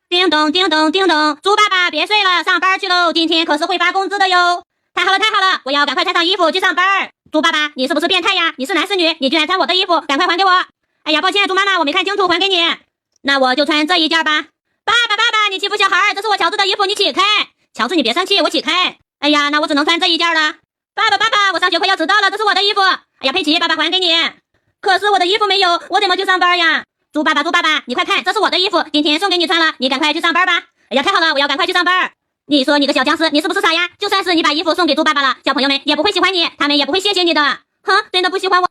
叮咚叮咚叮咚，猪爸爸别睡了，上班去喽！今天可是会发工资的哟。太好了太好了，我要赶快穿上衣服去上班。猪爸爸，你是不是变态呀？你是男是女？你居然穿我的衣服，赶快还给我！哎呀，抱歉，猪妈妈，我没看清楚，还给你。那我就穿这一件吧。爸爸，你欺负小孩，这是我乔治的衣服，你起开！乔治，你别生气，我起开。哎呀，那我只能穿这一件了。爸爸，我上学快要迟到了，这是我的衣服。哎呀，佩奇，爸爸还给你。可是我的衣服没有，我怎么去上班呀？猪爸爸，你快看，这是我的衣服，今天送给你穿了，你赶快去上班吧。哎呀，太好了，我要赶快去上班。你说你个小僵尸，你是不是傻呀？就算是你把衣服送给猪爸爸了，小朋友们也不会喜欢你，他们也不会谢谢你的。哼，真的不喜欢我。